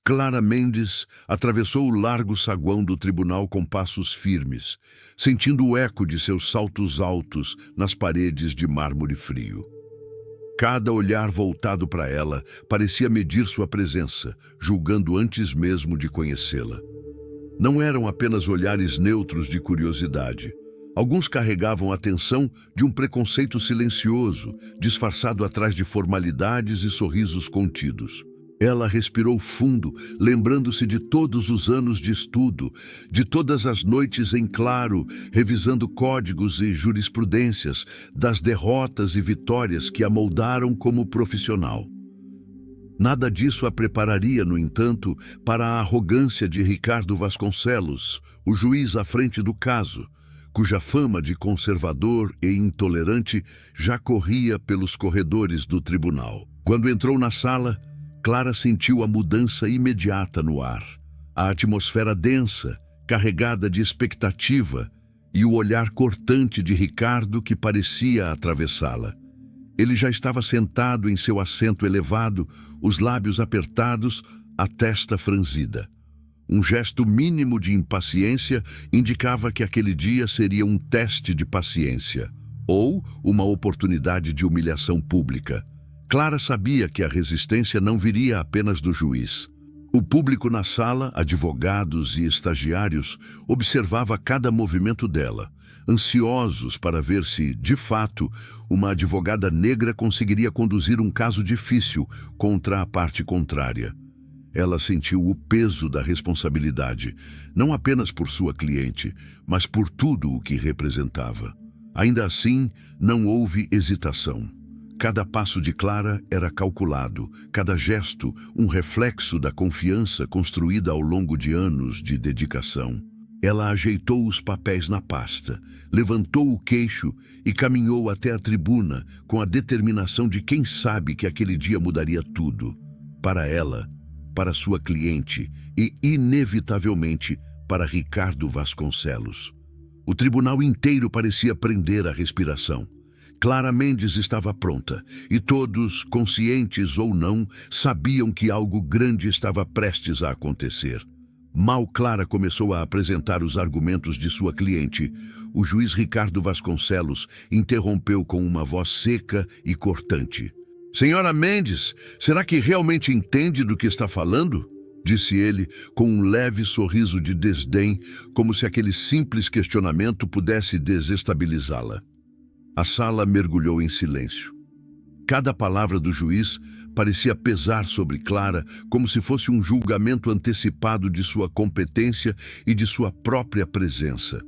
Clara Mendes atravessou o largo saguão do tribunal com passos firmes, sentindo o eco de seus saltos altos nas paredes de mármore frio. Cada olhar voltado para ela parecia medir sua presença, julgando antes mesmo de conhecê-la. Não eram apenas olhares neutros de curiosidade. Alguns carregavam a tensão de um preconceito silencioso, disfarçado atrás de formalidades e sorrisos contidos. Ela respirou fundo, lembrando-se de todos os anos de estudo, de todas as noites em claro, revisando códigos e jurisprudências, das derrotas e vitórias que a moldaram como profissional. Nada disso a prepararia, no entanto, para a arrogância de Ricardo Vasconcelos, o juiz à frente do caso, cuja fama de conservador e intolerante já corria pelos corredores do tribunal. Quando entrou na sala, Clara sentiu a mudança imediata no ar, a atmosfera densa, carregada de expectativa, e o olhar cortante de Ricardo que parecia atravessá-la. Ele já estava sentado em seu assento elevado, os lábios apertados, a testa franzida. Um gesto mínimo de impaciência indicava que aquele dia seria um teste de paciência, ou uma oportunidade de humilhação pública. Clara sabia que a resistência não viria apenas do juiz. O público na sala, advogados e estagiários, observava cada movimento dela, ansiosos para ver se, de fato, uma advogada negra conseguiria conduzir um caso difícil contra a parte contrária. Ela sentiu o peso da responsabilidade, não apenas por sua cliente, mas por tudo o que representava. Ainda assim, não houve hesitação. Cada passo de Clara era calculado, cada gesto um reflexo da confiança construída ao longo de anos de dedicação. Ela ajeitou os papéis na pasta, levantou o queixo e caminhou até a tribuna com a determinação de quem sabe que aquele dia mudaria tudo. Para ela, para sua cliente e, inevitavelmente, para Ricardo Vasconcelos. O tribunal inteiro parecia prender a respiração. Clara Mendes estava pronta, e todos, conscientes ou não, sabiam que algo grande estava prestes a acontecer. Mal Clara começou a apresentar os argumentos de sua cliente, o juiz Ricardo Vasconcelos interrompeu com uma voz seca e cortante. "Senhora Mendes, será que realmente entende do que está falando?" disse ele, com um leve sorriso de desdém, como se aquele simples questionamento pudesse desestabilizá-la. A sala mergulhou em silêncio. Cada palavra do juiz parecia pesar sobre Clara como se fosse um julgamento antecipado de sua competência e de sua própria presença.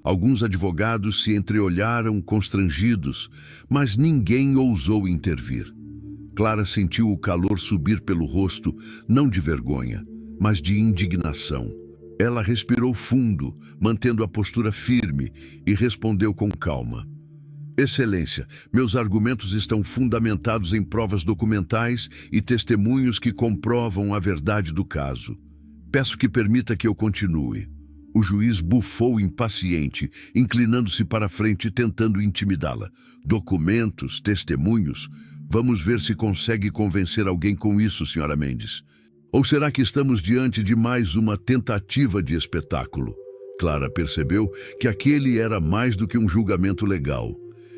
Alguns advogados se entreolharam constrangidos, mas ninguém ousou intervir. Clara sentiu o calor subir pelo rosto, não de vergonha, mas de indignação. Ela respirou fundo, mantendo a postura firme, e respondeu com calma. "Excelência, meus argumentos estão fundamentados em provas documentais e testemunhos que comprovam a verdade do caso. Peço que permita que eu continue." O juiz bufou impaciente, inclinando-se para a frente tentando intimidá-la. "Documentos, testemunhos? Vamos ver se consegue convencer alguém com isso, senhora Mendes. Ou será que estamos diante de mais uma tentativa de espetáculo?" Clara percebeu que aquele era mais do que um julgamento legal.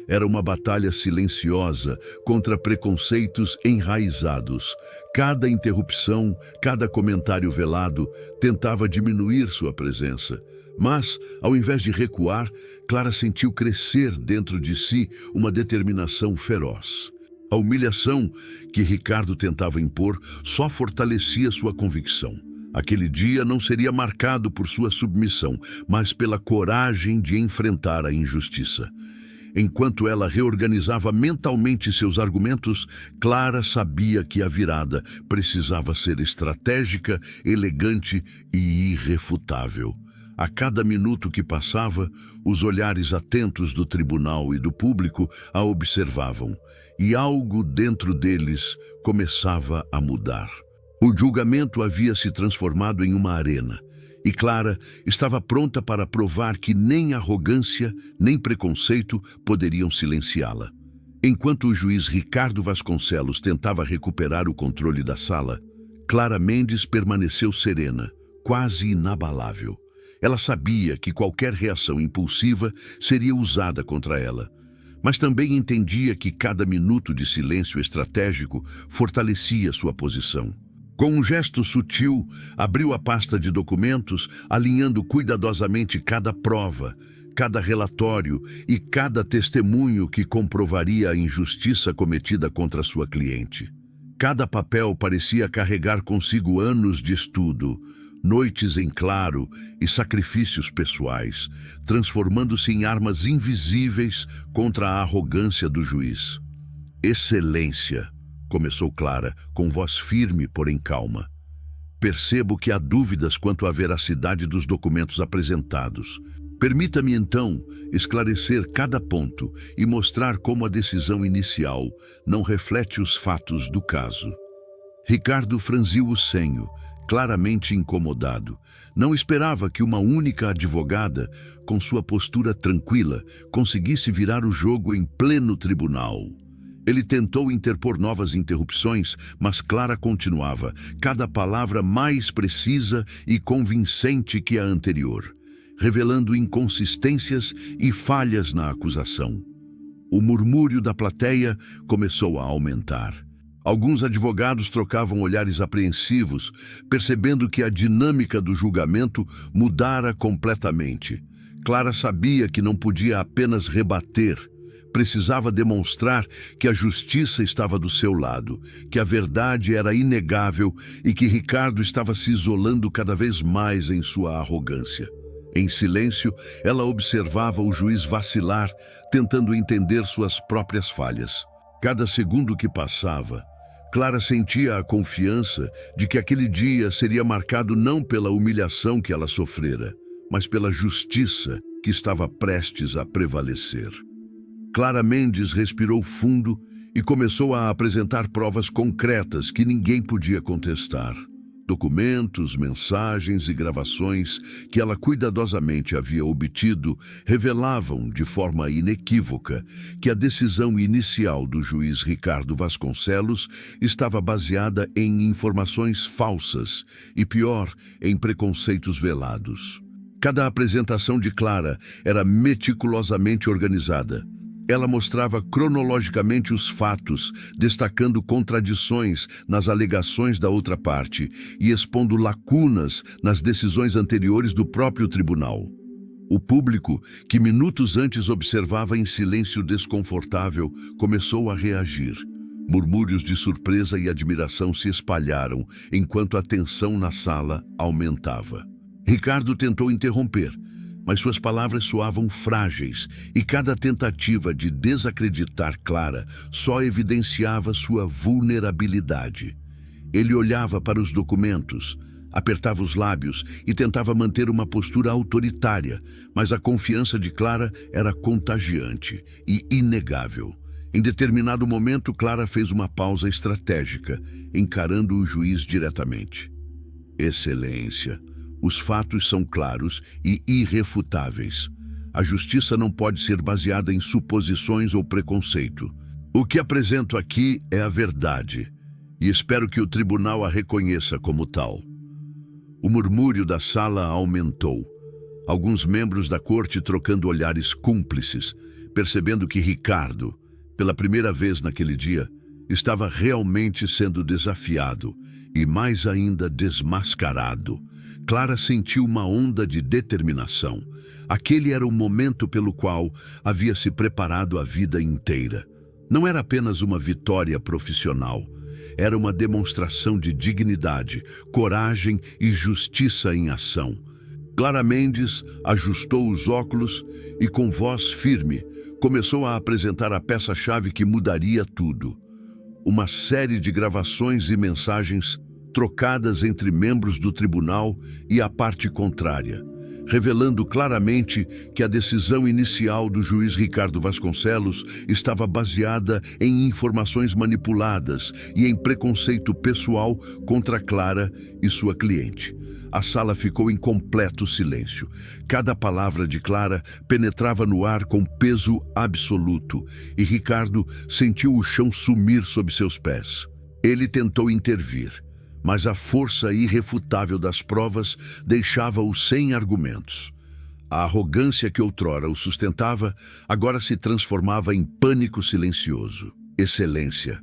Era uma batalha silenciosa contra preconceitos enraizados. Cada interrupção, cada comentário velado tentava diminuir sua presença. Mas, ao invés de recuar, Clara sentiu crescer dentro de si uma determinação feroz. A humilhação que Ricardo tentava impor só fortalecia sua convicção. Aquele dia não seria marcado por sua submissão, mas pela coragem de enfrentar a injustiça. Enquanto ela reorganizava mentalmente seus argumentos, Clara sabia que a virada precisava ser estratégica, elegante e irrefutável. A cada minuto que passava, os olhares atentos do tribunal e do público a observavam, e algo dentro deles começava a mudar. O julgamento havia se transformado em uma arena, e Clara estava pronta para provar que nem arrogância, nem preconceito poderiam silenciá-la. Enquanto o juiz Ricardo Vasconcelos tentava recuperar o controle da sala, Clara Mendes permaneceu serena, quase inabalável. Ela sabia que qualquer reação impulsiva seria usada contra ela, mas também entendia que cada minuto de silêncio estratégico fortalecia sua posição. Com um gesto sutil, abriu a pasta de documentos, alinhando cuidadosamente cada prova, cada relatório e cada testemunho que comprovaria a injustiça cometida contra sua cliente. Cada papel parecia carregar consigo anos de estudo, noites em claro e sacrifícios pessoais, transformando-se em armas invisíveis contra a arrogância do juiz. "Excelência", começou Clara, com voz firme, porém calma. "Percebo que há dúvidas quanto à veracidade dos documentos apresentados. Permita-me, então, esclarecer cada ponto e mostrar como a decisão inicial não reflete os fatos do caso." Ricardo franziu o senho, claramente incomodado. Não esperava que uma única advogada, com sua postura tranquila, conseguisse virar o jogo em pleno tribunal. Ele tentou interpor novas interrupções, mas Clara continuava, cada palavra mais precisa e convincente que a anterior, revelando inconsistências e falhas na acusação. O murmúrio da plateia começou a aumentar. Alguns advogados trocavam olhares apreensivos, percebendo que a dinâmica do julgamento mudara completamente. Clara sabia que não podia apenas rebater, precisava demonstrar que a justiça estava do seu lado, que a verdade era inegável e que Ricardo estava se isolando cada vez mais em sua arrogância. Em silêncio, ela observava o juiz vacilar, tentando entender suas próprias falhas. Cada segundo que passava, Clara sentia a confiança de que aquele dia seria marcado não pela humilhação que ela sofrera, mas pela justiça que estava prestes a prevalecer. Clara Mendes respirou fundo e começou a apresentar provas concretas que ninguém podia contestar. Documentos, mensagens e gravações que ela cuidadosamente havia obtido revelavam de forma inequívoca que a decisão inicial do juiz Ricardo Vasconcelos estava baseada em informações falsas e, pior, em preconceitos velados. Cada apresentação de Clara era meticulosamente organizada. Ela mostrava cronologicamente os fatos, destacando contradições nas alegações da outra parte e expondo lacunas nas decisões anteriores do próprio tribunal. O público, que minutos antes observava em silêncio desconfortável, começou a reagir. Murmúrios de surpresa e admiração se espalharam, enquanto a tensão na sala aumentava. Ricardo tentou interromper, mas suas palavras soavam frágeis e cada tentativa de desacreditar Clara só evidenciava sua vulnerabilidade. Ele olhava para os documentos, apertava os lábios e tentava manter uma postura autoritária, mas a confiança de Clara era contagiante e inegável. Em determinado momento, Clara fez uma pausa estratégica, encarando o juiz diretamente. "Excelência, os fatos são claros e irrefutáveis. A justiça não pode ser baseada em suposições ou preconceito. O que apresento aqui é a verdade, e espero que o tribunal a reconheça como tal." O murmúrio da sala aumentou. Alguns membros da corte trocando olhares cúmplices, percebendo que Ricardo, pela primeira vez naquele dia, estava realmente sendo desafiado e, mais ainda, desmascarado. Clara sentiu uma onda de determinação. Aquele era o momento pelo qual havia se preparado a vida inteira. Não era apenas uma vitória profissional. Era uma demonstração de dignidade, coragem e justiça em ação. Clara Mendes ajustou os óculos e, com voz firme, começou a apresentar a peça-chave que mudaria tudo. Uma série de gravações e mensagens trocadas entre membros do tribunal e a parte contrária, revelando claramente que a decisão inicial do juiz Ricardo Vasconcelos estava baseada em informações manipuladas e em preconceito pessoal contra Clara e sua cliente. A sala ficou em completo silêncio. Cada palavra de Clara penetrava no ar com peso absoluto, e Ricardo sentiu o chão sumir sob seus pés. Ele tentou intervir, mas a força irrefutável das provas deixava-o sem argumentos. A arrogância que outrora o sustentava agora se transformava em pânico silencioso. Excelência.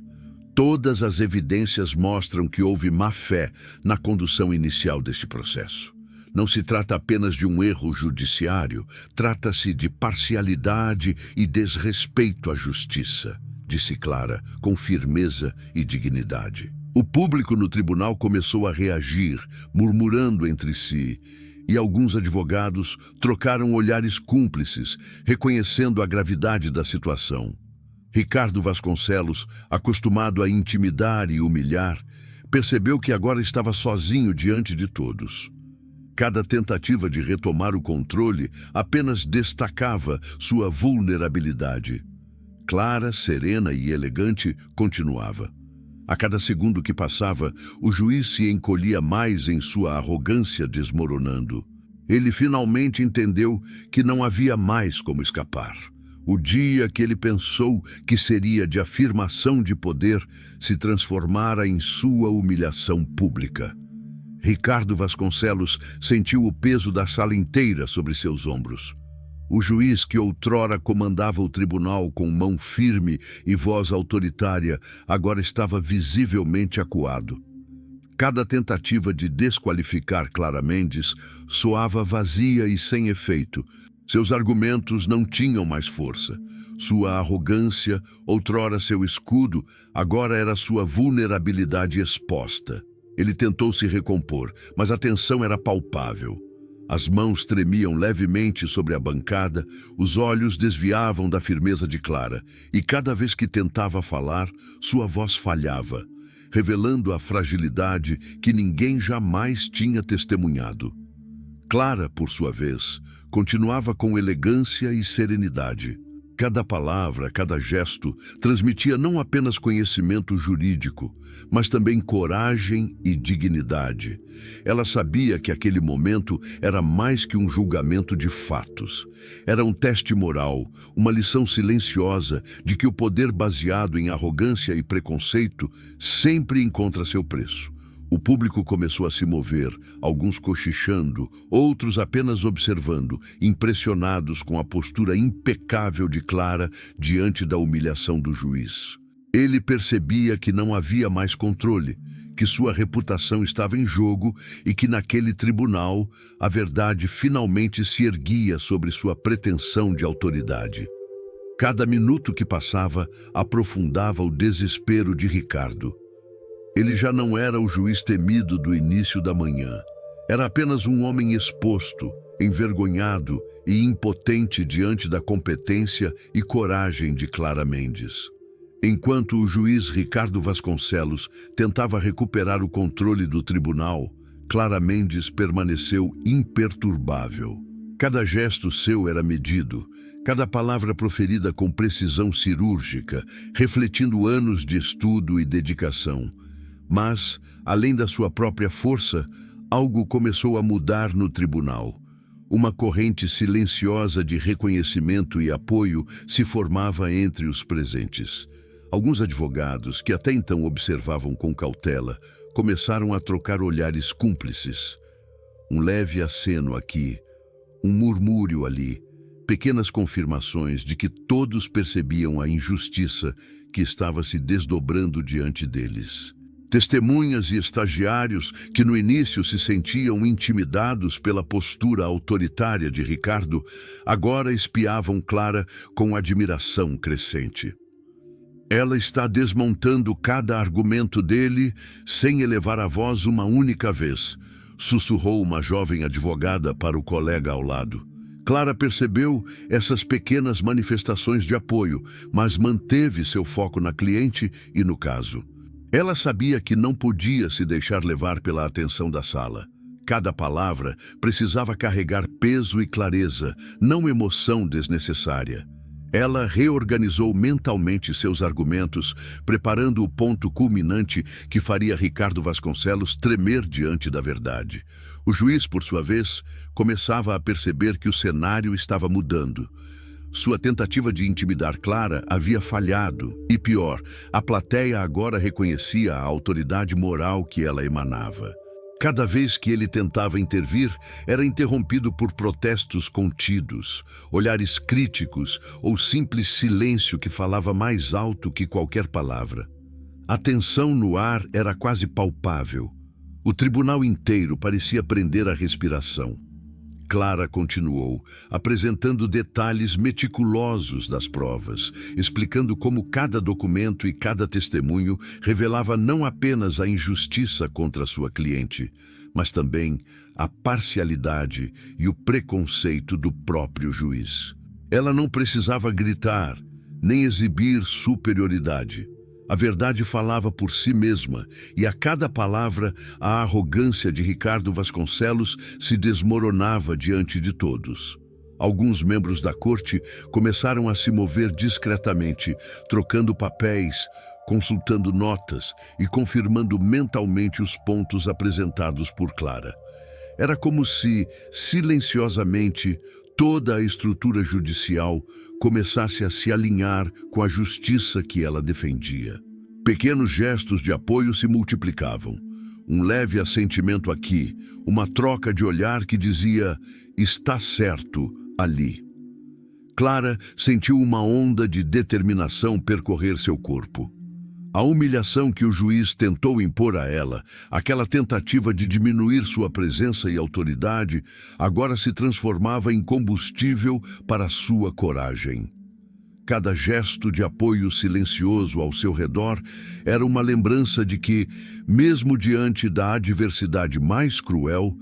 Todas as evidências mostram que houve má-fé na condução inicial deste processo. Não se trata apenas de um erro judiciário, trata-se de parcialidade e desrespeito à justiça, disse Clara, com firmeza e dignidade. O público no tribunal começou a reagir, murmurando entre si, e alguns advogados trocaram olhares cúmplices, reconhecendo a gravidade da situação. Ricardo Vasconcelos, acostumado a intimidar e humilhar, percebeu que agora estava sozinho diante de todos. Cada tentativa de retomar o controle apenas destacava sua vulnerabilidade. Clara, serena e elegante, continuava. A cada segundo que passava, o juiz se encolhia mais em sua arrogância, desmoronando. Ele finalmente entendeu que não havia mais como escapar. O dia que ele pensou que seria de afirmação de poder se transformara em sua humilhação pública. Ricardo Vasconcelos sentiu o peso da sala inteira sobre seus ombros. O juiz que outrora comandava o tribunal com mão firme e voz autoritária agora estava visivelmente acuado. Cada tentativa de desqualificar Clara Mendes soava vazia e sem efeito. Seus argumentos não tinham mais força. Sua arrogância, outrora seu escudo, agora era sua vulnerabilidade exposta. Ele tentou se recompor, mas a tensão era palpável. As mãos tremiam levemente sobre a bancada, os olhos desviavam da firmeza de Clara, e cada vez que tentava falar, sua voz falhava, revelando a fragilidade que ninguém jamais tinha testemunhado. Clara, por sua vez, continuava com elegância e serenidade. Cada palavra, cada gesto transmitia não apenas conhecimento jurídico, mas também coragem e dignidade. Ela sabia que aquele momento era mais que um julgamento de fatos. Era um teste moral, uma lição silenciosa de que o poder baseado em arrogância e preconceito sempre encontra seu preço. O público começou a se mover, alguns cochichando, outros apenas observando, impressionados com a postura impecável de Clara diante da humilhação do juiz. Ele percebia que não havia mais controle, que sua reputação estava em jogo e que naquele tribunal a verdade finalmente se erguia sobre sua pretensão de autoridade. Cada minuto que passava aprofundava o desespero de Ricardo. Ele já não era o juiz temido do início da manhã. Era apenas um homem exposto, envergonhado e impotente diante da competência e coragem de Clara Mendes. Enquanto o juiz Ricardo Vasconcelos tentava recuperar o controle do tribunal, Clara Mendes permaneceu imperturbável. Cada gesto seu era medido, cada palavra proferida com precisão cirúrgica, refletindo anos de estudo e dedicação. Mas, além da sua própria força, algo começou a mudar no tribunal. Uma corrente silenciosa de reconhecimento e apoio se formava entre os presentes. Alguns advogados, que até então observavam com cautela, começaram a trocar olhares cúmplices. Um leve aceno aqui, um murmúrio ali, pequenas confirmações de que todos percebiam a injustiça que estava se desdobrando diante deles. Testemunhas e estagiários que no início se sentiam intimidados pela postura autoritária de Ricardo, agora espiavam Clara com admiração crescente. Ela está desmontando cada argumento dele sem elevar a voz uma única vez, sussurrou uma jovem advogada para o colega ao lado. Clara percebeu essas pequenas manifestações de apoio, mas manteve seu foco na cliente e no caso. Ela sabia que não podia se deixar levar pela atenção da sala. Cada palavra precisava carregar peso e clareza, não emoção desnecessária. Ela reorganizou mentalmente seus argumentos, preparando o ponto culminante que faria Ricardo Vasconcelos tremer diante da verdade. O juiz, por sua vez, começava a perceber que o cenário estava mudando. Sua tentativa de intimidar Clara havia falhado, e pior, a plateia agora reconhecia a autoridade moral que ela emanava. Cada vez que ele tentava intervir, era interrompido por protestos contidos, olhares críticos ou simples silêncio que falava mais alto que qualquer palavra. A tensão no ar era quase palpável. O tribunal inteiro parecia prender a respiração. Clara continuou, apresentando detalhes meticulosos das provas, explicando como cada documento e cada testemunho revelava não apenas a injustiça contra sua cliente, mas também a parcialidade e o preconceito do próprio juiz. Ela não precisava gritar, nem exibir superioridade. A verdade falava por si mesma, e a cada palavra a arrogância de Ricardo Vasconcelos se desmoronava diante de todos. Alguns membros da corte começaram a se mover discretamente, trocando papéis, consultando notas e confirmando mentalmente os pontos apresentados por Clara. Era como se, silenciosamente, toda a estrutura judicial começasse a se alinhar com a justiça que ela defendia. Pequenos gestos de apoio se multiplicavam. Um leve assentimento aqui, uma troca de olhar que dizia, está certo, ali. Clara sentiu uma onda de determinação percorrer seu corpo. A humilhação que o juiz tentou impor a ela, aquela tentativa de diminuir sua presença e autoridade, agora se transformava em combustível para sua coragem. Cada gesto de apoio silencioso ao seu redor era uma lembrança de que, mesmo diante da adversidade mais cruel,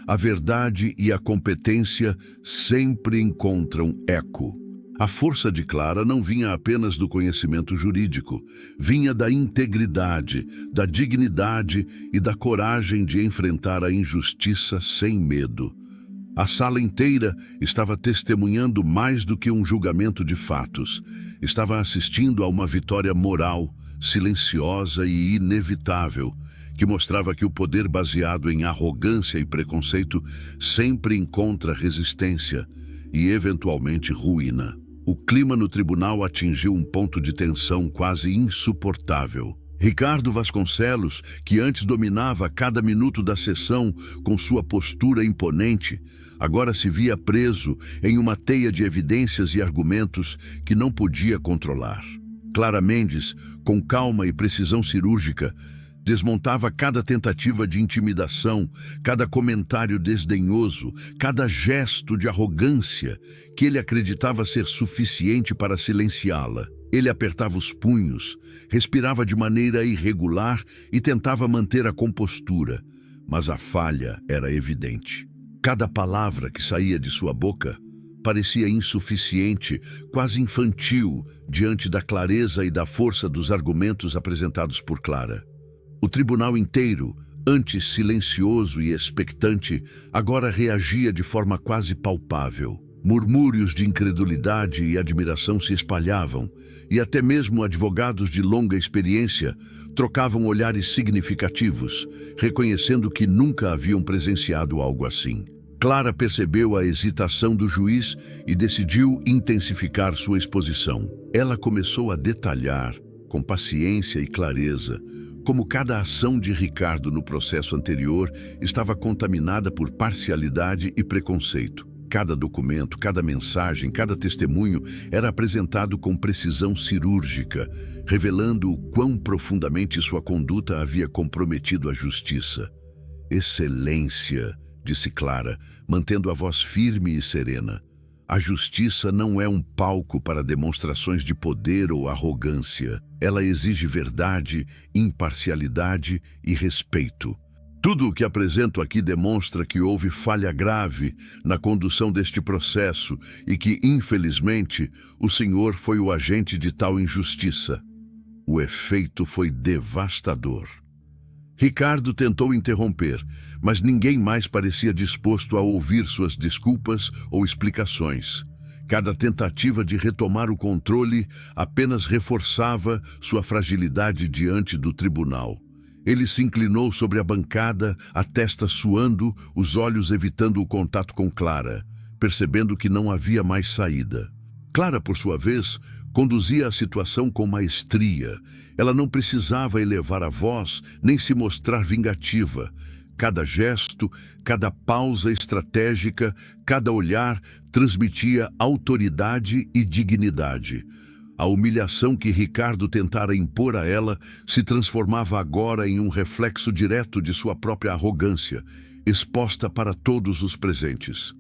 a verdade e a competência sempre encontram eco. A força de Clara não vinha apenas do conhecimento jurídico, vinha da integridade, da dignidade e da coragem de enfrentar a injustiça sem medo. A sala inteira estava testemunhando mais do que um julgamento de fatos. Estava assistindo a uma vitória moral, silenciosa e inevitável, que mostrava que o poder baseado em arrogância e preconceito sempre encontra resistência e, eventualmente, ruína. O clima no tribunal atingiu um ponto de tensão quase insuportável. Ricardo Vasconcelos, que antes dominava cada minuto da sessão com sua postura imponente, agora se via preso em uma teia de evidências e argumentos que não podia controlar. Clara Mendes, com calma e precisão cirúrgica, desmontava cada tentativa de intimidação, cada comentário desdenhoso, cada gesto de arrogância que ele acreditava ser suficiente para silenciá-la. Ele apertava os punhos, respirava de maneira irregular e tentava manter a compostura, mas a falha era evidente. Cada palavra que saía de sua boca parecia insuficiente, quase infantil, diante da clareza e da força dos argumentos apresentados por Clara. O tribunal inteiro, antes silencioso e expectante, agora reagia de forma quase palpável. Murmúrios de incredulidade e admiração se espalhavam, e até mesmo advogados de longa experiência trocavam olhares significativos, reconhecendo que nunca haviam presenciado algo assim. Clara percebeu a hesitação do juiz e decidiu intensificar sua exposição. Ela começou a detalhar, com paciência e clareza, como cada ação de Ricardo no processo anterior estava contaminada por parcialidade e preconceito. Cada documento, cada mensagem, cada testemunho era apresentado com precisão cirúrgica, revelando o quão profundamente sua conduta havia comprometido a justiça. Excelência, disse Clara, mantendo a voz firme e serena. A justiça não é um palco para demonstrações de poder ou arrogância. Ela exige verdade, imparcialidade e respeito. Tudo o que apresento aqui demonstra que houve falha grave na condução deste processo e que, infelizmente, o senhor foi o agente de tal injustiça. O efeito foi devastador. Ricardo tentou interromper, mas ninguém mais parecia disposto a ouvir suas desculpas ou explicações. Cada tentativa de retomar o controle apenas reforçava sua fragilidade diante do tribunal. Ele se inclinou sobre a bancada, a testa suando, os olhos evitando o contato com Clara, percebendo que não havia mais saída. Clara, por sua vez, conduzia a situação com maestria. Ela não precisava elevar a voz nem se mostrar vingativa. Cada gesto, cada pausa estratégica, cada olhar transmitia autoridade e dignidade. A humilhação que Ricardo tentara impor a ela se transformava agora em um reflexo direto de sua própria arrogância, exposta para todos os presentes.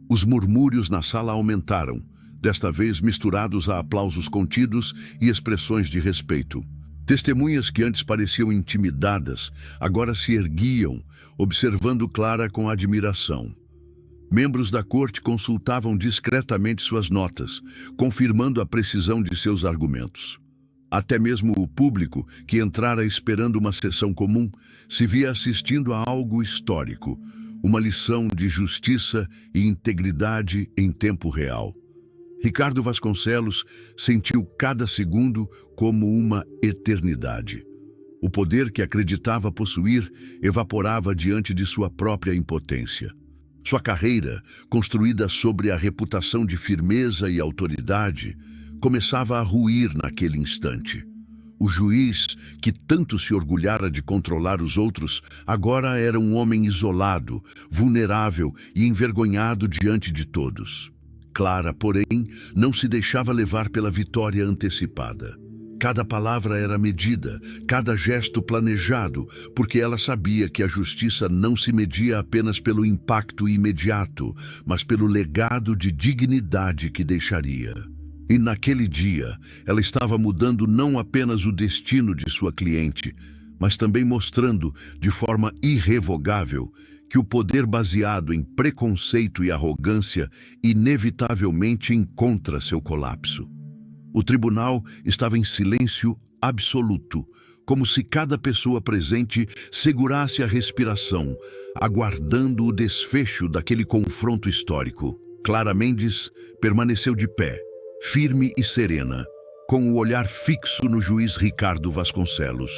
Os murmúrios na sala aumentaram, desta vez misturados a aplausos contidos e expressões de respeito. Testemunhas que antes pareciam intimidadas, agora se erguiam, observando Clara com admiração. Membros da corte consultavam discretamente suas notas, confirmando a precisão de seus argumentos. Até mesmo o público, que entrara esperando uma sessão comum, se via assistindo a algo histórico, uma lição de justiça e integridade em tempo real. Ricardo Vasconcelos sentiu cada segundo como uma eternidade. O poder que acreditava possuir evaporava diante de sua própria impotência. Sua carreira, construída sobre a reputação de firmeza e autoridade, começava a ruir naquele instante. O juiz, que tanto se orgulhara de controlar os outros, agora era um homem isolado, vulnerável e envergonhado diante de todos. Clara, porém, não se deixava levar pela vitória antecipada. Cada palavra era medida, cada gesto planejado, porque ela sabia que a justiça não se media apenas pelo impacto imediato, mas pelo legado de dignidade que deixaria. E naquele dia, ela estava mudando não apenas o destino de sua cliente, mas também mostrando, de forma irrevogável, que o poder baseado em preconceito e arrogância inevitavelmente encontra seu colapso. O tribunal estava em silêncio absoluto, como se cada pessoa presente segurasse a respiração, aguardando o desfecho daquele confronto histórico. Clara Mendes permaneceu de pé, firme e serena, com o olhar fixo no juiz Ricardo Vasconcelos,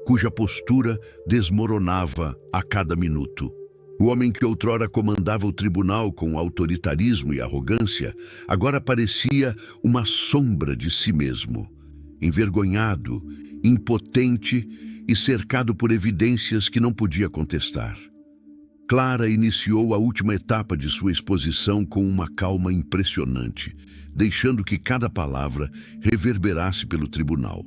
cuja postura desmoronava a cada minuto. O homem que outrora comandava o tribunal com autoritarismo e arrogância, agora parecia uma sombra de si mesmo, envergonhado, impotente e cercado por evidências que não podia contestar. Clara iniciou a última etapa de sua exposição com uma calma impressionante, deixando que cada palavra reverberasse pelo tribunal.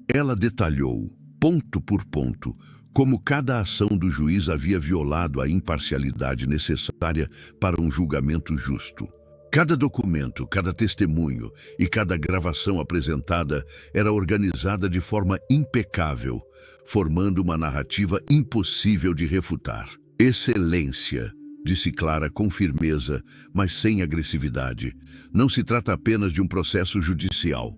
Ela detalhou, ponto por ponto, como cada ação do juiz havia violado a imparcialidade necessária para um julgamento justo. Cada documento, cada testemunho e cada gravação apresentada era organizada de forma impecável, formando uma narrativa impossível de refutar. Excelência, disse Clara com firmeza, mas sem agressividade. Não se trata apenas de um processo judicial.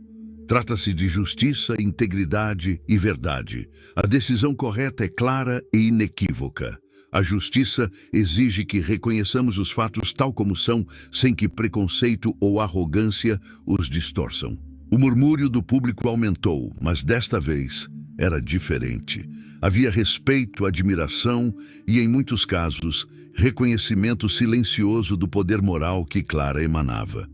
Trata-se de justiça, integridade e verdade. A decisão correta é clara e inequívoca. A justiça exige que reconheçamos os fatos tal como são, sem que preconceito ou arrogância os distorçam. O murmúrio do público aumentou, mas desta vez era diferente. Havia respeito, admiração e, em muitos casos, reconhecimento silencioso do poder moral que Clara emanava.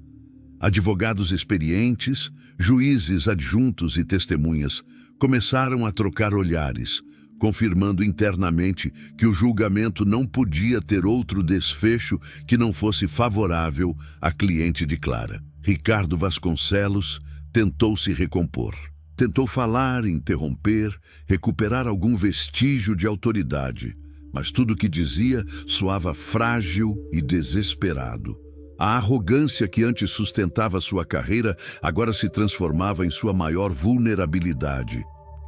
Advogados experientes, juízes adjuntos e testemunhas começaram a trocar olhares, confirmando internamente que o julgamento não podia ter outro desfecho que não fosse favorável à cliente de Clara. Ricardo Vasconcelos tentou se recompor. Tentou falar, interromper, recuperar algum vestígio de autoridade, mas tudo o que dizia soava frágil e desesperado. A arrogância que antes sustentava sua carreira agora se transformava em sua maior vulnerabilidade.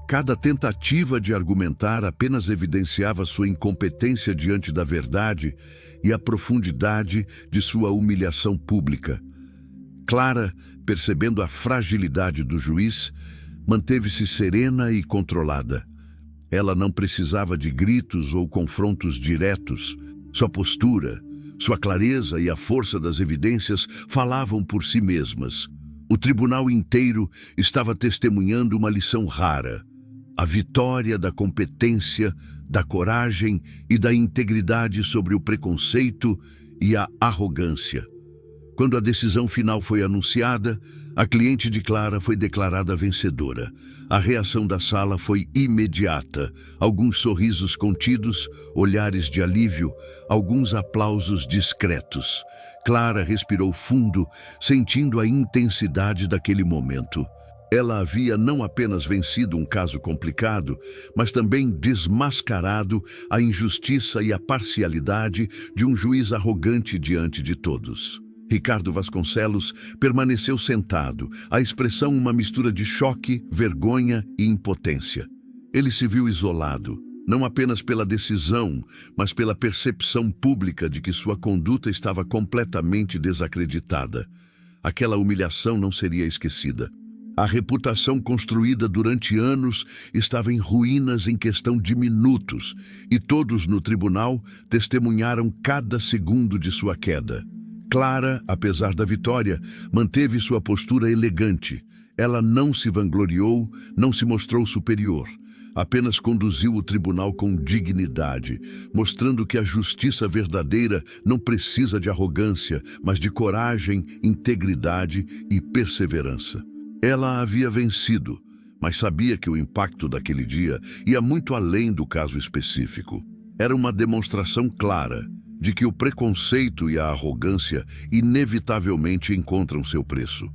Cada tentativa de argumentar apenas evidenciava sua incompetência diante da verdade e a profundidade de sua humilhação pública. Clara, percebendo a fragilidade do juiz, manteve-se serena e controlada. Ela não precisava de gritos ou confrontos diretos. Sua postura, sua clareza e a força das evidências falavam por si mesmas. O tribunal inteiro estava testemunhando uma lição rara: a vitória da competência, da coragem e da integridade sobre o preconceito e a arrogância. Quando a decisão final foi anunciada, a cliente de Clara foi declarada vencedora. A reação da sala foi imediata. Alguns sorrisos contidos, olhares de alívio, alguns aplausos discretos. Clara respirou fundo, sentindo a intensidade daquele momento. Ela havia não apenas vencido um caso complicado, mas também desmascarado a injustiça e a parcialidade de um juiz arrogante diante de todos. Ricardo Vasconcelos permaneceu sentado, a expressão uma mistura de choque, vergonha e impotência. Ele se viu isolado, não apenas pela decisão, mas pela percepção pública de que sua conduta estava completamente desacreditada. Aquela humilhação não seria esquecida. A reputação construída durante anos estava em ruínas em questão de minutos, e todos no tribunal testemunharam cada segundo de sua queda. Clara, apesar da vitória, manteve sua postura elegante. Ela não se vangloriou, não se mostrou superior. Apenas conduziu o tribunal com dignidade, mostrando que a justiça verdadeira não precisa de arrogância, mas de coragem, integridade e perseverança. Ela havia vencido, mas sabia que o impacto daquele dia ia muito além do caso específico. Era uma demonstração clara de que o preconceito e a arrogância inevitavelmente encontram seu preço.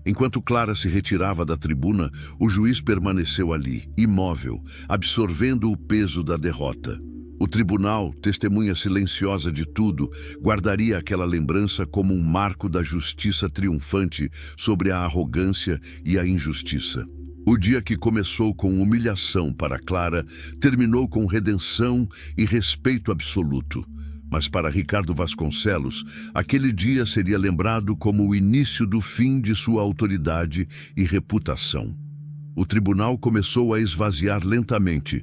Enquanto Clara se retirava da tribuna, o juiz permaneceu ali, imóvel, absorvendo o peso da derrota. O tribunal, testemunha silenciosa de tudo, guardaria aquela lembrança como um marco da justiça triunfante sobre a arrogância e a injustiça. O dia que começou com humilhação para Clara, terminou com redenção e respeito absoluto. Mas para Ricardo Vasconcelos, aquele dia seria lembrado como o início do fim de sua autoridade e reputação. O tribunal começou a esvaziar lentamente,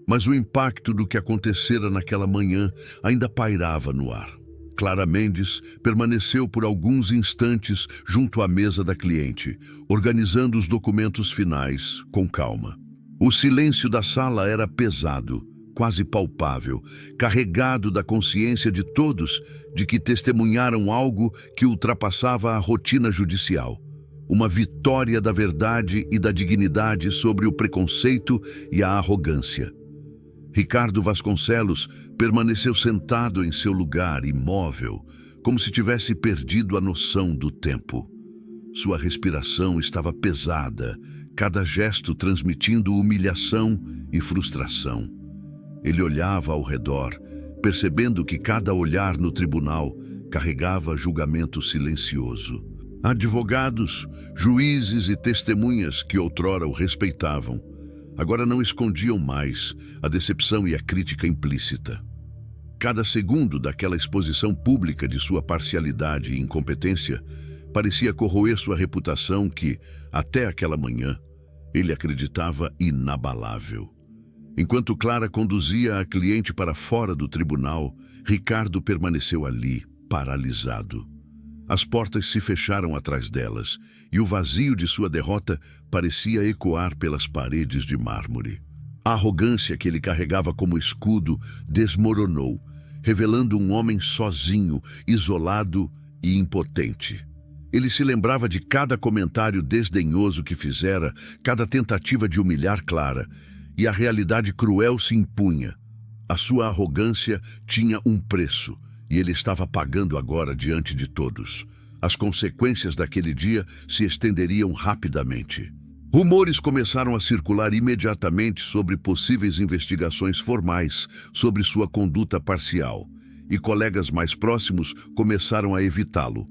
mas o impacto do que acontecera naquela manhã ainda pairava no ar. Clara Mendes permaneceu por alguns instantes junto à mesa da cliente, organizando os documentos finais com calma. O silêncio da sala era pesado, quase palpável, carregado da consciência de todos de que testemunharam algo que ultrapassava a rotina judicial. Uma vitória da verdade e da dignidade sobre o preconceito e a arrogância. Ricardo Vasconcelos permaneceu sentado em seu lugar, imóvel, como se tivesse perdido a noção do tempo. Sua respiração estava pesada, cada gesto transmitindo humilhação e frustração. Ele olhava ao redor, percebendo que cada olhar no tribunal carregava julgamento silencioso. Advogados, juízes e testemunhas que outrora o respeitavam, agora não escondiam mais a decepção e a crítica implícita. Cada segundo daquela exposição pública de sua parcialidade e incompetência parecia corroer sua reputação que, até aquela manhã, ele acreditava inabalável. Enquanto Clara conduzia a cliente para fora do tribunal, Ricardo permaneceu ali, paralisado. As portas se fecharam atrás delas, e o vazio de sua derrota parecia ecoar pelas paredes de mármore. A arrogância que ele carregava como escudo desmoronou, revelando um homem sozinho, isolado e impotente. Ele se lembrava de cada comentário desdenhoso que fizera, cada tentativa de humilhar Clara, e a realidade cruel se impunha. A sua arrogância tinha um preço, e ele estava pagando agora diante de todos. As consequências daquele dia se estenderiam rapidamente. Rumores começaram a circular imediatamente sobre possíveis investigações formais sobre sua conduta parcial, e colegas mais próximos começaram a evitá-lo,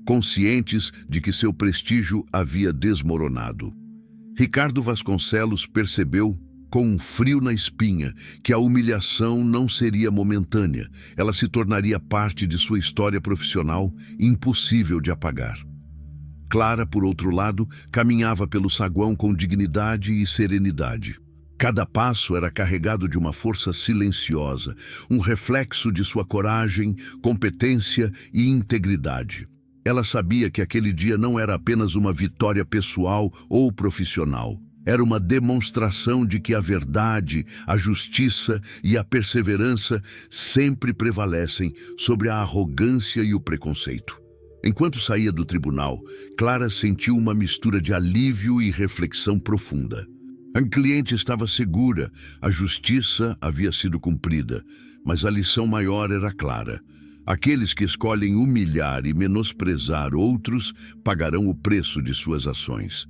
conscientes de que seu prestígio havia desmoronado. Ricardo Vasconcelos percebeu, com um frio na espinha, que a humilhação não seria momentânea. Ela se tornaria parte de sua história profissional, impossível de apagar. Clara, por outro lado, caminhava pelo saguão com dignidade e serenidade. Cada passo era carregado de uma força silenciosa, um reflexo de sua coragem, competência e integridade. Ela sabia que aquele dia não era apenas uma vitória pessoal ou profissional. Era uma demonstração de que a verdade, a justiça e a perseverança sempre prevalecem sobre a arrogância e o preconceito. Enquanto saía do tribunal, Clara sentiu uma mistura de alívio e reflexão profunda. A cliente estava segura, a justiça havia sido cumprida, mas a lição maior era clara. Aqueles que escolhem humilhar e menosprezar outros pagarão o preço de suas ações.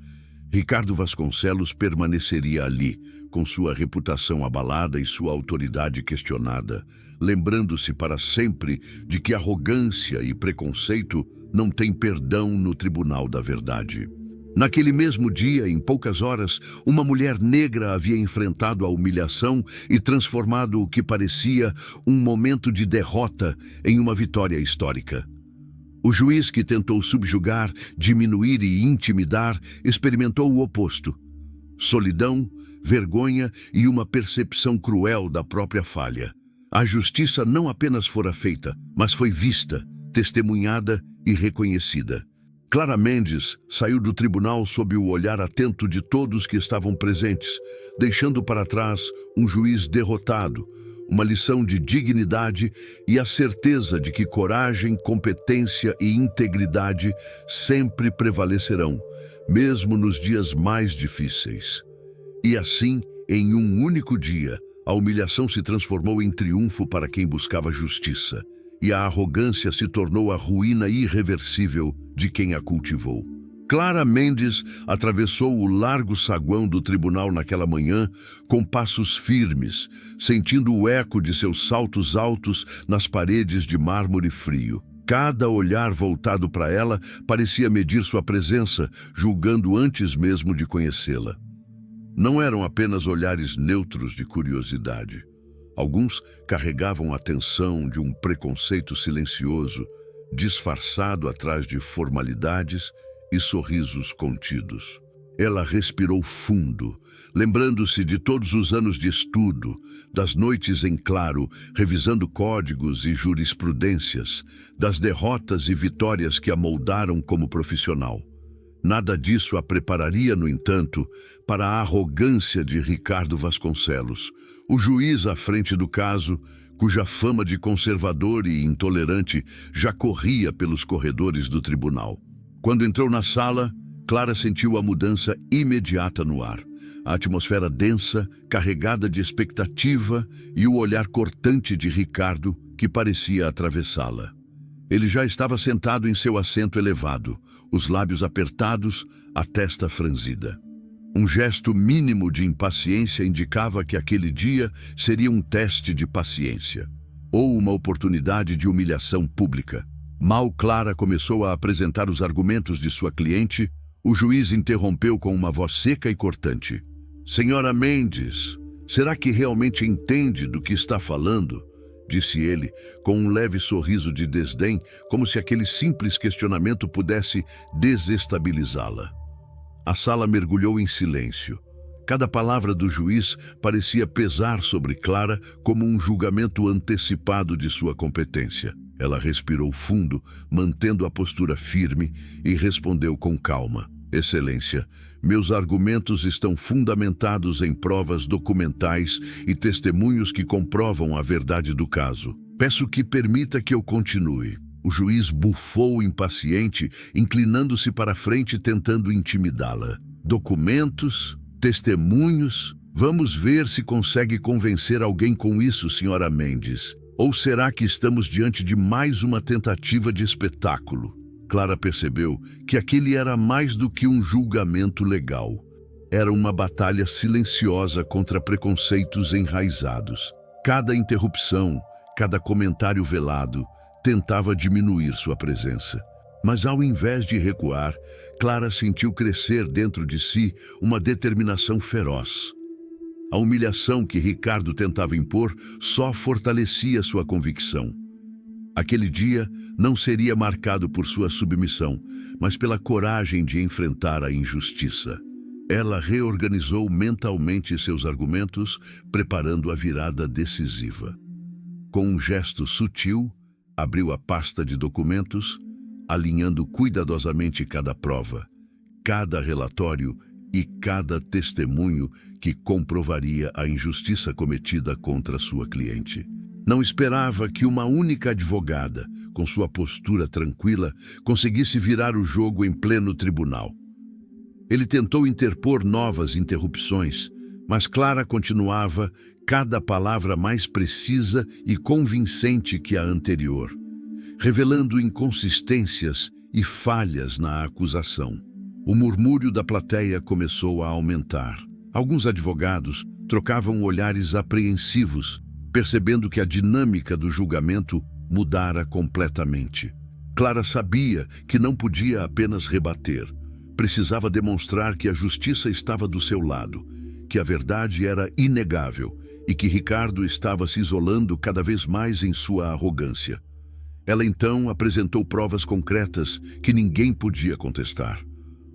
Ricardo Vasconcelos permaneceria ali, com sua reputação abalada e sua autoridade questionada, lembrando-se para sempre de que arrogância e preconceito não têm perdão no Tribunal da Verdade. Naquele mesmo dia, em poucas horas, uma mulher negra havia enfrentado a humilhação e transformado o que parecia um momento de derrota em uma vitória histórica. O juiz que tentou subjugar, diminuir e intimidar experimentou o oposto: solidão, vergonha e uma percepção cruel da própria falha. A justiça não apenas fora feita, mas foi vista, testemunhada e reconhecida. Clara Mendes saiu do tribunal sob o olhar atento de todos que estavam presentes, deixando para trás um juiz derrotado, uma lição de dignidade e a certeza de que coragem, competência e integridade sempre prevalecerão, mesmo nos dias mais difíceis. E assim, em um único dia, a humilhação se transformou em triunfo para quem buscava justiça, e a arrogância se tornou a ruína irreversível de quem a cultivou. Clara Mendes atravessou o largo saguão do tribunal naquela manhã com passos firmes, sentindo o eco de seus saltos altos nas paredes de mármore frio. Cada olhar voltado para ela parecia medir sua presença, julgando antes mesmo de conhecê-la. Não eram apenas olhares neutros de curiosidade. Alguns carregavam a tensão de um preconceito silencioso, disfarçado atrás de formalidades e sorrisos contidos. Ela respirou fundo, lembrando-se de todos os anos de estudo, das noites em claro, revisando códigos e jurisprudências, das derrotas e vitórias que a moldaram como profissional. Nada disso a prepararia, no entanto, para a arrogância de Ricardo Vasconcelos, o juiz à frente do caso, cuja fama de conservador e intolerante já corria pelos corredores do tribunal. Quando entrou na sala, Clara sentiu a mudança imediata no ar. A atmosfera densa, carregada de expectativa e o olhar cortante de Ricardo, que parecia atravessá-la. Ele já estava sentado em seu assento elevado, os lábios apertados, a testa franzida. Um gesto mínimo de impaciência indicava que aquele dia seria um teste de paciência, ou uma oportunidade de humilhação pública. Mal Clara começou a apresentar os argumentos de sua cliente, o juiz interrompeu com uma voz seca e cortante. "Senhora Mendes, será que realmente entende do que está falando?" disse ele, com um leve sorriso de desdém, como se aquele simples questionamento pudesse desestabilizá-la. A sala mergulhou em silêncio. Cada palavra do juiz parecia pesar sobre Clara como um julgamento antecipado de sua competência. Ela respirou fundo, mantendo a postura firme, e respondeu com calma: "Excelência, meus argumentos estão fundamentados em provas documentais e testemunhos que comprovam a verdade do caso. Peço que permita que eu continue." O juiz bufou impaciente, inclinando-se para a frente tentando intimidá-la. "Documentos? Testemunhos? Vamos ver se consegue convencer alguém com isso, senhora Mendes. Ou será que estamos diante de mais uma tentativa de espetáculo?" Clara percebeu que aquele era mais do que um julgamento legal. Era uma batalha silenciosa contra preconceitos enraizados. Cada interrupção, cada comentário velado, tentava diminuir sua presença. Mas ao invés de recuar, Clara sentiu crescer dentro de si uma determinação feroz. A humilhação que Ricardo tentava impor só fortalecia sua convicção. Aquele dia não seria marcado por sua submissão, mas pela coragem de enfrentar a injustiça. Ela reorganizou mentalmente seus argumentos, preparando a virada decisiva. Com um gesto sutil, abriu a pasta de documentos, alinhando cuidadosamente cada prova, cada relatório e cada testemunho que comprovaria a injustiça cometida contra sua cliente. Não esperava que uma única advogada, com sua postura tranquila, conseguisse virar o jogo em pleno tribunal. Ele tentou interpor novas interrupções, mas Clara continuava, cada palavra mais precisa e convincente que a anterior, revelando inconsistências e falhas na acusação. O murmúrio da plateia começou a aumentar. Alguns advogados trocavam olhares apreensivos, percebendo que a dinâmica do julgamento mudara completamente. Clara sabia que não podia apenas rebater. Precisava demonstrar que a justiça estava do seu lado, que a verdade era inegável e que Ricardo estava se isolando cada vez mais em sua arrogância. Ela então apresentou provas concretas que ninguém podia contestar.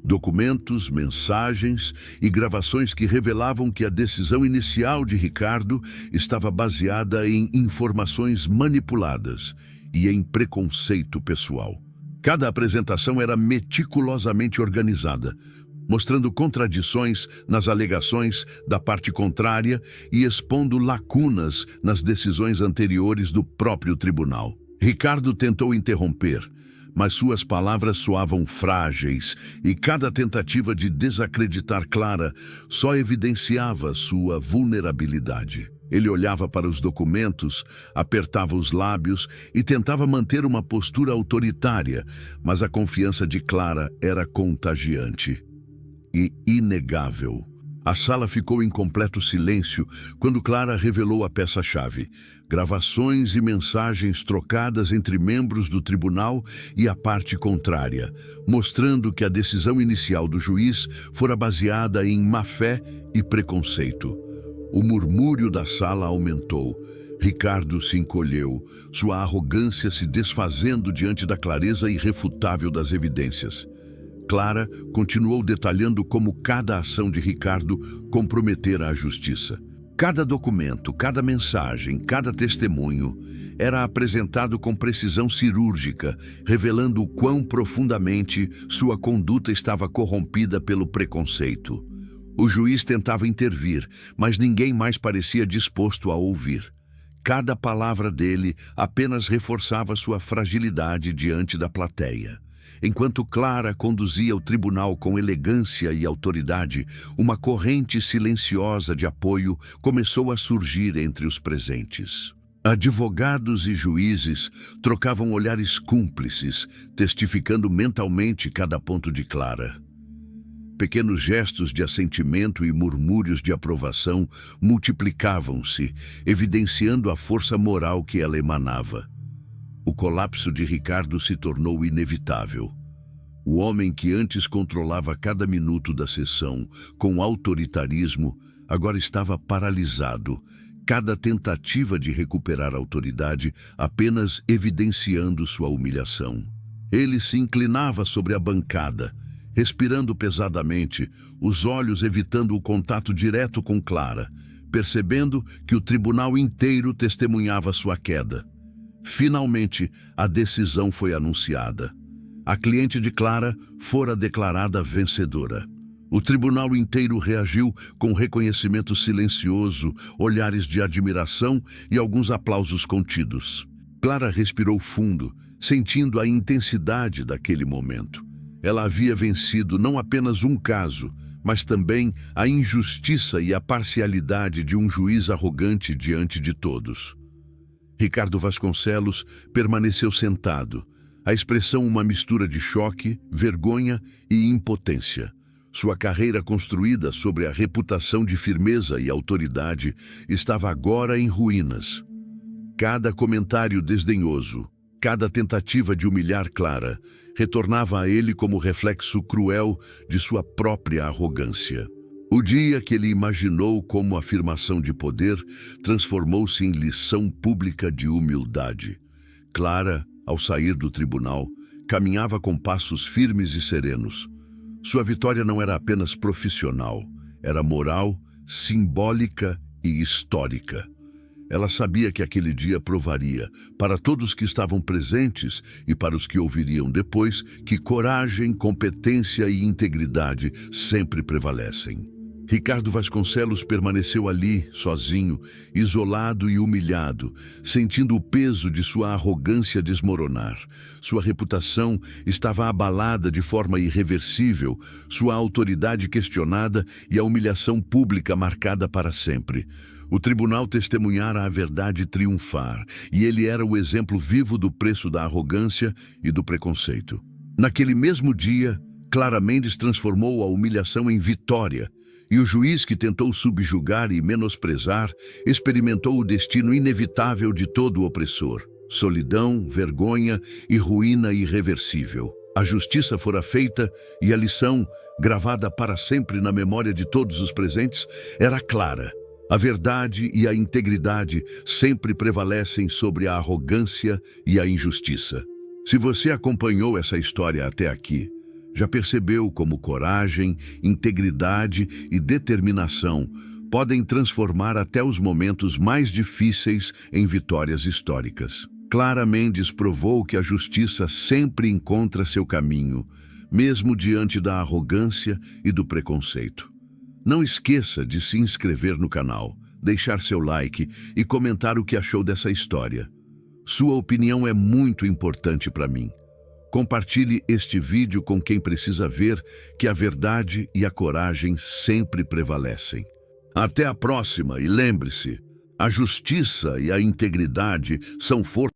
Documentos, mensagens e gravações que revelavam que a decisão inicial de Ricardo estava baseada em informações manipuladas e em preconceito pessoal. Cada apresentação era meticulosamente organizada, mostrando contradições nas alegações da parte contrária e expondo lacunas nas decisões anteriores do próprio tribunal. Ricardo tentou interromper, mas suas palavras soavam frágeis e cada tentativa de desacreditar Clara só evidenciava sua vulnerabilidade. Ele olhava para os documentos, apertava os lábios e tentava manter uma postura autoritária, mas a confiança de Clara era contagiante e inegável. A sala ficou em completo silêncio quando Clara revelou a peça-chave: gravações e mensagens trocadas entre membros do tribunal e a parte contrária, mostrando que a decisão inicial do juiz fora baseada em má-fé e preconceito. O murmúrio da sala aumentou. Ricardo se encolheu, sua arrogância se desfazendo diante da clareza irrefutável das evidências. Clara continuou detalhando como cada ação de Ricardo comprometera a justiça. Cada documento, cada mensagem, cada testemunho era apresentado com precisão cirúrgica, revelando o quão profundamente sua conduta estava corrompida pelo preconceito. O juiz tentava intervir, mas ninguém mais parecia disposto a ouvir. Cada palavra dele apenas reforçava sua fragilidade diante da plateia. Enquanto Clara conduzia o tribunal com elegância e autoridade, uma corrente silenciosa de apoio começou a surgir entre os presentes. Advogados e juízes trocavam olhares cúmplices, testificando mentalmente cada ponto de Clara. Pequenos gestos de assentimento e murmúrios de aprovação multiplicavam-se, evidenciando a força moral que ela emanava. O colapso de Ricardo se tornou inevitável. O homem que antes controlava cada minuto da sessão com autoritarismo agora estava paralisado, cada tentativa de recuperar a autoridade apenas evidenciando sua humilhação. Ele se inclinava sobre a bancada, respirando pesadamente, os olhos evitando o contato direto com Clara, percebendo que o tribunal inteiro testemunhava sua queda. Finalmente, a decisão foi anunciada. A cliente de Clara fora declarada vencedora. O tribunal inteiro reagiu com reconhecimento silencioso, olhares de admiração e alguns aplausos contidos. Clara respirou fundo, sentindo a intensidade daquele momento. Ela havia vencido não apenas um caso, mas também a injustiça e a parcialidade de um juiz arrogante diante de todos. Ricardo Vasconcelos permaneceu sentado, a expressão uma mistura de choque, vergonha e impotência. Sua carreira construída sobre a reputação de firmeza e autoridade estava agora em ruínas. Cada comentário desdenhoso, cada tentativa de humilhar Clara, retornava a ele como reflexo cruel de sua própria arrogância. O dia que ele imaginou como afirmação de poder transformou-se em lição pública de humildade. Clara, ao sair do tribunal, caminhava com passos firmes e serenos. Sua vitória não era apenas profissional, era moral, simbólica e histórica. Ela sabia que aquele dia provaria, para todos que estavam presentes e para os que ouviriam depois, que coragem, competência e integridade sempre prevalecem. Ricardo Vasconcelos permaneceu ali, sozinho, isolado e humilhado, sentindo o peso de sua arrogância desmoronar. Sua reputação estava abalada de forma irreversível, sua autoridade questionada e a humilhação pública marcada para sempre. O tribunal testemunhara a verdade triunfar, e ele era o exemplo vivo do preço da arrogância e do preconceito. Naquele mesmo dia, Clara Mendes transformou a humilhação em vitória, e o juiz que tentou subjugar e menosprezar experimentou o destino inevitável de todo opressor: solidão, vergonha e ruína irreversível. A justiça fora feita e a lição, gravada para sempre na memória de todos os presentes, era clara. A verdade e a integridade sempre prevalecem sobre a arrogância e a injustiça. Se você acompanhou essa história até aqui, já percebeu como coragem, integridade e determinação podem transformar até os momentos mais difíceis em vitórias históricas. Clara Mendes provou que a justiça sempre encontra seu caminho, mesmo diante da arrogância e do preconceito. Não esqueça de se inscrever no canal, deixar seu like e comentar o que achou dessa história. Sua opinião é muito importante para mim. Compartilhe este vídeo com quem precisa ver que a verdade e a coragem sempre prevalecem. Até a próxima e lembre-se, a justiça e a integridade são forças